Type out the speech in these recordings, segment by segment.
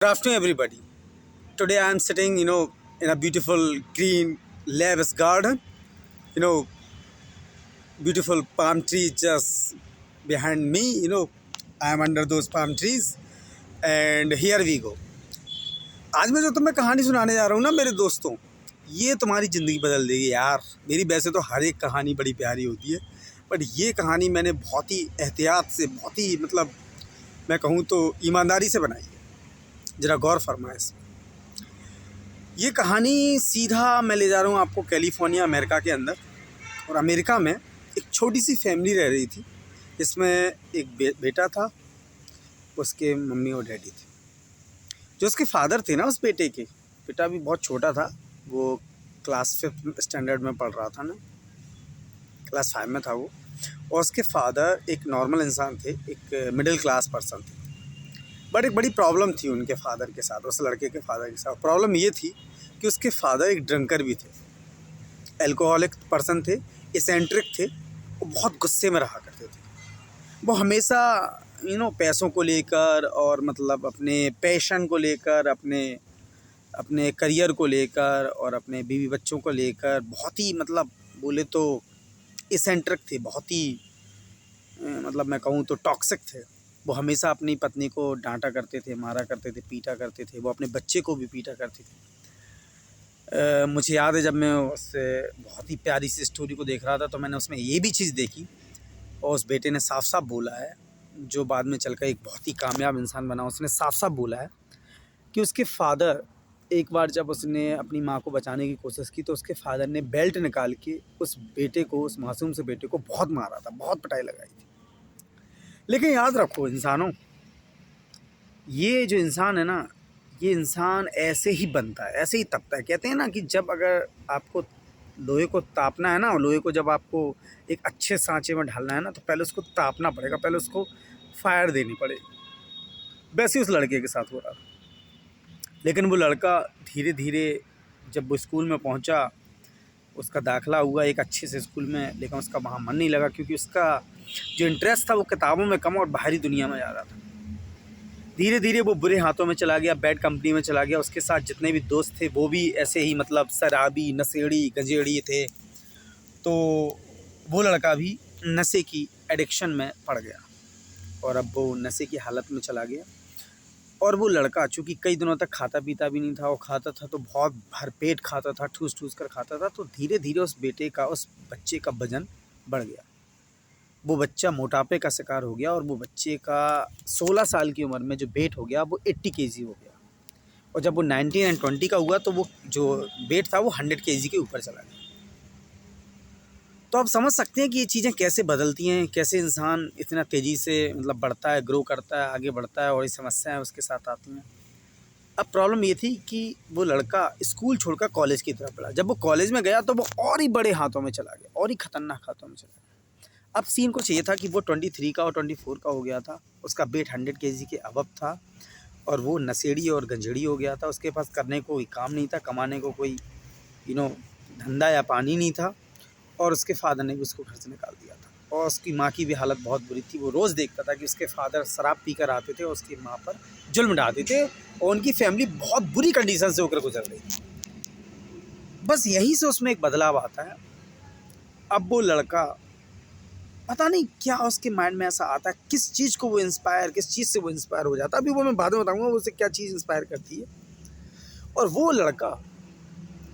Good afternoon, everybody. Today I am sitting, in a beautiful green lavish garden. You know, beautiful palm trees just behind me. I am under those palm trees, and here we go. आज मैं जो तुम्हें कहानी सुनाने जा रहा हूँ ना मेरे दोस्तों, ये तुम्हारी ज़िंदगी बदल देगी यार। मेरी वैसे तो हर एक कहानी बड़ी प्यारी होती है, बट ये कहानी मैंने बहुत ही एहतियात से, बहुत ही मैं कहूँ तो ईमानदारी से बनाई है। ज़रा गौर फरमाएं इसमें। ये कहानी सीधा मैं ले जा रहा हूँ आपको कैलिफोर्निया अमेरिका के अंदर। और अमेरिका में एक छोटी सी फैमिली रह रही थी, जिसमें एक बेटा था, उसके मम्मी और डैडी थे। जो उसके फादर थे ना, उस बेटा भी बहुत छोटा था। वो क्लास 5th स्टैंडर्ड में पढ़ रहा था ना, क्लास 5 में था वो। और उसके फादर एक नॉर्मल इंसान थे, एक मिडिल क्लास पर्सन थे। बट एक बड़ी प्रॉब्लम थी उनके फादर के साथ, उस लड़के के फादर के साथ। प्रॉब्लम ये थी कि उसके फादर एक ड्रंकर भी थे, एल्कोहलिक पर्सन थे, इसेंट्रिक थे। वो बहुत गुस्से में रहा करते थे। वो हमेशा पैसों को लेकर और अपने पैशन को लेकर, अपने करियर को लेकर और अपने बीवी बच्चों को लेकर बहुत ही बोले तो इसेंट्रिक थे। बहुत ही मैं कहूँ तो टॉक्सिक थे। वो हमेशा अपनी पत्नी को डांटा करते थे, मारा करते थे, पीटा करते थे। वो अपने बच्चे को भी पीटा करते थे। मुझे याद है, जब मैं उससे बहुत ही प्यारी सी स्टोरी को देख रहा था, तो मैंने उसमें ये भी चीज़ देखी, और उस बेटे ने साफ साफ बोला है, जो बाद में चलकर एक बहुत ही कामयाब इंसान बना। उसने साफ साफ बोला है कि उसके फादर, एक बार जब उसने अपनी माँ को बचाने की कोशिश की, तो उसके फादर ने बेल्ट निकाल के उस बेटे को, उस मासूम से बेटे को बहुत मारा था, बहुत पिटाई लगाई थी। लेकिन याद रखो इंसानों, ये जो इंसान है ना, ये इंसान ऐसे ही बनता है, ऐसे ही तपता है। कहते हैं ना कि जब अगर आपको लोहे को तापना है ना, लोहे को जब आपको एक अच्छे सांचे में ढालना है ना, तो पहले उसको तापना पड़ेगा, पहले उसको फायर देनी पड़ेगी। वैसे उस लड़के के साथ हो रहा था। लेकिन वो लड़का धीरे धीरे, जब वो स्कूल में पहुंचा, उसका दाखिला हुआ एक अच्छे से स्कूल में, लेकिन उसका वहाँ मन नहीं लगा, क्योंकि उसका जो इंटरेस्ट था वो किताबों में कम और बाहरी दुनिया में ज़्यादा था। धीरे धीरे वो बुरे हाथों में चला गया, बैड कंपनी में चला गया। उसके साथ जितने भी दोस्त थे वो भी ऐसे ही शराबी, नशेड़ी, गंजेड़ी थे। तो वो लड़का भी नशे की एडिक्शन में पड़ गया, और अब वो नशे की हालत में चला गया। और वो लड़का चूँकि कई दिनों तक खाता पीता भी नहीं था, और खाता था तो बहुत भरपेट खाता था, ठूस ठूस कर खाता था। तो धीरे धीरे उस बच्चे का वजन बढ़ गया। वो बच्चा मोटापे का शिकार हो गया, और वो बच्चे का 16 साल की उम्र में जो वेट हो गया, वो 80 केजी हो गया। और जब वो 19 और 20 का हुआ, तो वो जो वेट था वो 100 केजी के ऊपर चला गया। तो आप समझ सकते हैं कि ये चीज़ें कैसे बदलती हैं, कैसे इंसान इतना तेज़ी से बढ़ता है, ग्रो करता है, आगे बढ़ता है, और ये समस्याएं उसके साथ आती हैं। अब प्रॉब्लम ये थी कि वो लड़का स्कूल छोड़कर कॉलेज की तरफ बढ़ा। जब वो कॉलेज में गया, तो वो और ही बड़े हाथों में चला गया, और ही खतरनाक हाथों में चला गया। अब सीन कुछ ये था कि वो 23 का और 24 का हो गया था। उसका वेट 100 केजी के अबव था, और वो नशेड़ी और गंजेड़ी हो गया था। उसके पास करने को कोई काम नहीं था, कमाने को कोई धंधा या पानी नहीं था। और उसके फादर ने भी उसको घर से निकाल दिया था। और उसकी माँ की भी हालत बहुत बुरी थी। वो रोज़ देखता था कि उसके फादर शराब पी कर आते थे और उसकी माँ पर जुल्म ढाते थे, और उनकी फैमिली बहुत बुरी कंडीशन से होकर गुजर रही थी। बस यहीं से उसमें एक बदलाव आता है। अब वो लड़का, पता नहीं क्या उसके माइंड में ऐसा आता है, किस चीज़ से वो इंस्पायर हो जाता है। अभी वो मैं बाद में बताऊंगा उसे क्या चीज़ इंस्पायर करती है। और वो लड़का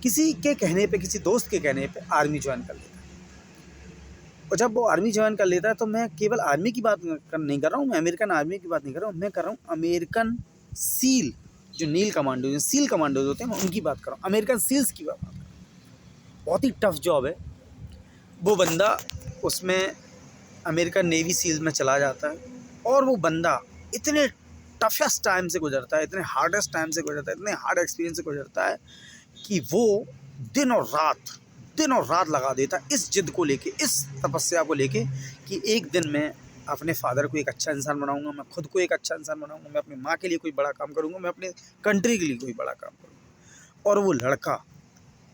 किसी के कहने पे, किसी दोस्त के कहने पे आर्मी ज्वाइन कर लेता है। और जब वो आर्मी ज्वाइन कर लेता है, तो मैं केवल आर्मी की बात नहीं कर रहा हूँ, मैं अमेरिकन आर्मी की बात नहीं कर रहा हूँ, मैं कर रहा हूँ अमेरिकन सील, जो नील कमांडो, जो सील कमांडोज होते हैं, मैं उनकी बात कर रहा हूँ, अमेरिकन सील्स की बात कर रहा हूँ। बहुत ही टफ जॉब है। वो बंदा उसमें अमेरिकन नेवी सील्स में चला जाता है, और वो बंदा इतने टफेस्ट टाइम से गुजरता है, इतने हार्डेस्ट टाइम से गुजरता है, इतने हार्ड एक्सपीरियंस से गुजरता है, कि वो दिन और रात लगा देता इस जिद को लेके, इस तपस्या को लेके, कि एक दिन मैं अपने फादर को एक अच्छा इंसान बनाऊंगा, मैं खुद को एक अच्छा इंसान बनाऊंगा, मैं अपनी माँ के लिए कोई बड़ा काम करूंगा, मैं अपने कंट्री के लिए कोई बड़ा काम करूंगा। और वो लड़का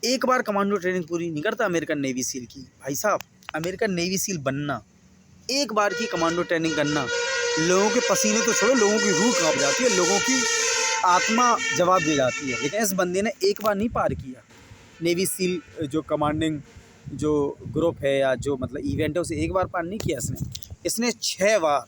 एक बार कमांडो ट्रेनिंग पूरी नहीं करता अमेरिकन नेवी सील की। भाई साहब, अमेरिकन नेवी सील बनना, एक बार की कमांडो ट्रेनिंग करना, लोगों के पसीने तो छोड़ो, लोगों की रूह कांप जाती है, लोगों की आत्मा जवाब दे जाती है। लेकिन इस बंदे ने एक बार नहीं पार किया। नेवी सील जो कमांडिंग जो ग्रुप है या जो मतलब इवेंट है उसे एक बार पार नहीं किया इसने 6 बार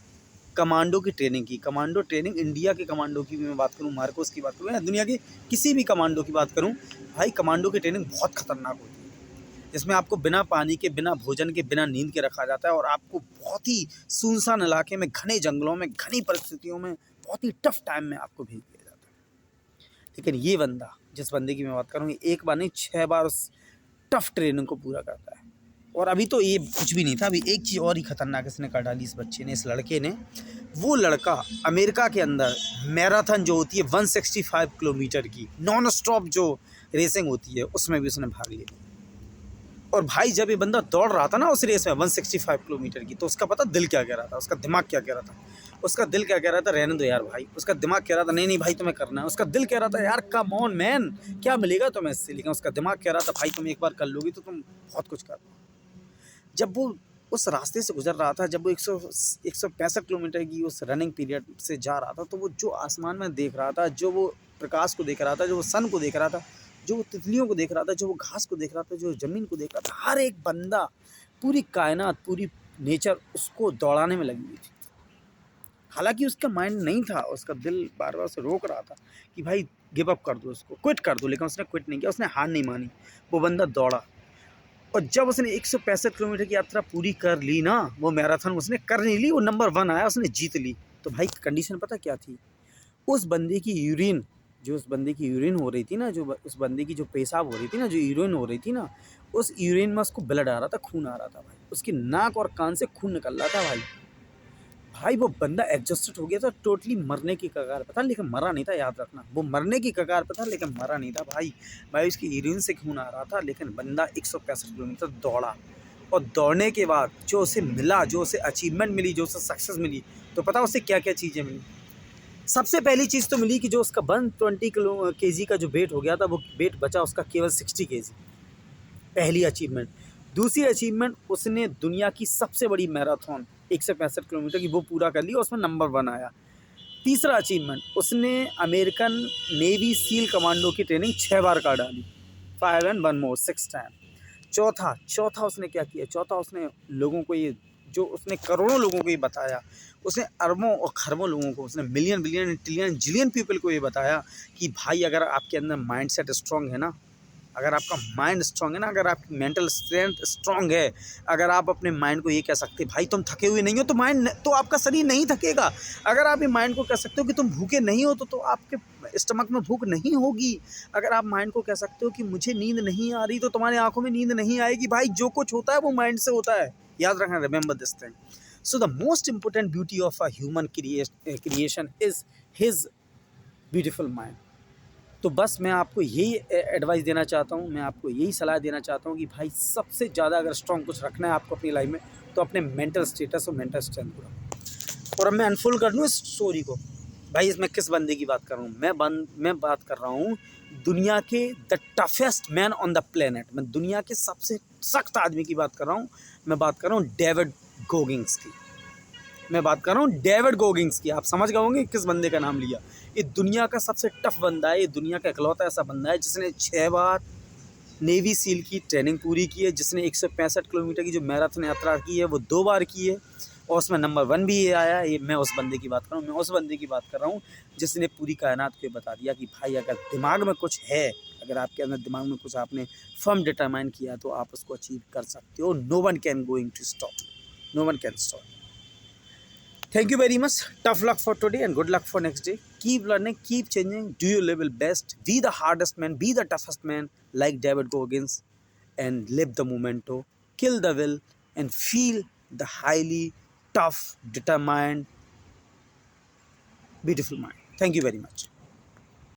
कमांडो की ट्रेनिंग की। कमांडो ट्रेनिंग इंडिया के कमांडो की भी मैं बात करूं, मार्कोस की बात करूं या दुनिया की किसी भी कमांडो की बात करूं, भाई कमांडो की ट्रेनिंग बहुत खतरनाक होती है। जिसमें आपको बिना पानी के, बिना भोजन के, बिना नींद के रखा जाता है और आपको बहुत ही सुनसान इलाके में, घने जंगलों में, घनी परिस्थितियों में, बहुत ही टफ टाइम में आपको भेज दिया जाता है। लेकिन ये बंदा, जिस बंदे की मैं बात करूँ, एक बार नहीं 6 बार उस टफ ट्रेनिंग को पूरा करता है। और अभी तो ये कुछ भी नहीं था, अभी एक चीज़ और ही खतरनाक इसने कर डाली इस बच्चे ने, इस लड़के ने। वो लड़का अमेरिका के अंदर मैराथन जो होती है 165 किलोमीटर की नॉन स्टॉप जो रेसिंग होती है उसमें भी उसने भाग लिया। और भाई जब ये बंदा दौड़ रहा था ना उस रेस में 165 किलोमीटर की, तो उसका पता दिल क्या कह रहा था, उसका दिमाग क्या कह रहा था। उसका दिल क्या कह रहा था, रहने दो यार भाई। उसका दिमाग कह रहा था नहीं नहीं भाई तुम्हें करना है। उसका दिल कह रहा था यार कम ऑन मैन, क्या मिलेगा तुम्हें इससे। लेकिन उसका दिमाग कह रहा था भाई तुम एक बार कर लोगी तो तुम बहुत कुछ कर। जब वो उस रास्ते से गुजर रहा था, जब वो 165 किलोमीटर की उस रनिंग पीरियड से जा रहा था, तो वो जो आसमान में देख रहा था, जो वो प्रकाश को देख रहा था, जो वो सन को देख रहा था, जो वो तितलियों को देख रहा था, जो वो घास को देख रहा था, जो ज़मीन को देख रहा था, हर एक बंदा, पूरी कायनात, पूरी नेचर उसको दौड़ाने में लगी हुई थी। हालांकि उसका माइंड नहीं था, उसका दिल बार बार उसे रोक रहा था कि भाई गिव अप कर दो, उसको क्विट कर दो। लेकिन उसने क्विट नहीं किया, उसने हार नहीं मानी। वो बंदा दौड़ा और जब उसने 165 किलोमीटर की यात्रा पूरी कर ली ना, वो मैराथन उसने कर नहीं ली, वो नंबर 1 आया, उसने जीत ली। तो भाई कंडीशन पता क्या थी, उस बंदे की यूरिन, जो उस बंदे की यूरिन हो रही थी ना, जो उस बंदे की जो पेशाब हो रही थी ना, जो यूरिन हो रही थी ना, उस यूरिन में उसको ब्लड आ रहा था, खून आ रहा था भाई। उसकी नाक और कान से खून निकल रहा था भाई। भाई वो बंदा एग्जॉस्टेड हो गया था, टोटली मरने की कगार पर था, लेकिन मरा नहीं था, याद रखना। वो मरने की कगार पर था लेकिन मरा नहीं था भाई। भाई उसकी यूरिन से खून आ रहा था, लेकिन बंदा 165 किलोमीटर दौड़ा। और दौड़ने के बाद जो उसे मिला, जो उसे अचीवमेंट मिली, जो उसे सक्सेस मिली, तो पता उसे क्या क्या चीज़ें मिली। सबसे पहली चीज़ तो मिली कि जो उसका 120 kg का जो वेट हो गया था, वो वेट बचा उसका केवल 60 kg। पहली अचीवमेंट। दूसरी अचीवमेंट, उसने दुनिया की सबसे बड़ी मैराथन 165 किलोमीटर की वो पूरा कर लिया, उसमें नंबर 1 आया। तीसरा अचीवमेंट, उसने अमेरिकन नेवी सील कमांडो की ट्रेनिंग 6 बार कर डाली, 5 and 1 more 6 टाइम। चौथा उसने क्या किया, चौथा उसने लोगों को ये, जो उसने करोड़ों लोगों को ये बताया, उसने अरबों और खरबों लोगों को, उसने million billion trillion zillion people को ये बताया कि भाई अगर आपके अंदर माइंडसेट स्ट्रांग है ना, अगर आपका माइंड स्ट्रांग है ना, अगर आपकी मेंटल स्ट्रेंथ स्ट्रांग है, अगर आप अपने माइंड को ये कह सकते भाई तुम थके हुए नहीं हो, तो माइंड तो आपका शरीर नहीं थकेगा। अगर आप ये माइंड को कह सकते हो कि तुम भूखे नहीं हो, तो आपके स्टमक में भूख नहीं होगी। अगर आप माइंड को कह सकते हो कि मुझे नींद नहीं आ रही, तो तुम्हारी आंखों में नींद नहीं आएगी। भाई जो कुछ होता है वो माइंड से होता है, याद रखना, remember this thing. So the most important beauty of a human creation is his beautiful mind. तो बस मैं आपको यही एडवाइस देना चाहता हूँ, मैं आपको यही सलाह देना चाहता हूँ कि भाई सबसे ज़्यादा अगर स्ट्रॉन्ग कुछ रखना है आपको अपनी लाइफ में, तो अपने मेंटल स्टेटस और मेंटल स्ट्रेंथ को रखो। और अब मैं अनफोल्ड कर दूँ इस स्टोरी को। भाई इसमें किस बंदे की बात कर रहा हूँ, मैं बात कर रहा हूँ दुनिया के the toughest man on the planet. मैं दुनिया के सबसे सख्त आदमी की बात कर रहा हूँ। मैं बात कर रहा हूँ डेविड गोगिंस की। मैं बात कर रहा हूँ डेविड गोगिंस की। आप समझ गए होंगे किस बंदे का नाम लिया। ये दुनिया का सबसे टफ बंदा है, ये दुनिया का इकलौता ऐसा बंदा है जिसने 6 बार नेवी सील की ट्रेनिंग पूरी की है, जिसने 165 किलोमीटर की जो मैराथन यात्रा की है वो 2 बार की है, और उसमें नंबर 1 भी ये आया है। ये मैं उस बंदे की बात कर रहा हूँ, मैं उस बंदे की बात कर रहा हूँ जिसने पूरी कायनात को बता दिया कि भाई अगर दिमाग में कुछ है, अगर आपके अंदर दिमाग में कुछ आपने फर्म डिटरमाइन किया तो आप उसको अचीव कर सकते हो। No one can going to stop, no one can stop. Thank you very much. Tough luck for today and good luck for next day. Keep learning, keep changing. Do your level best. Be the hardest man, be the toughest man like David Goggins, and live the momento. Kill the will and feel the highly tough, determined, beautiful mind. Thank you very much.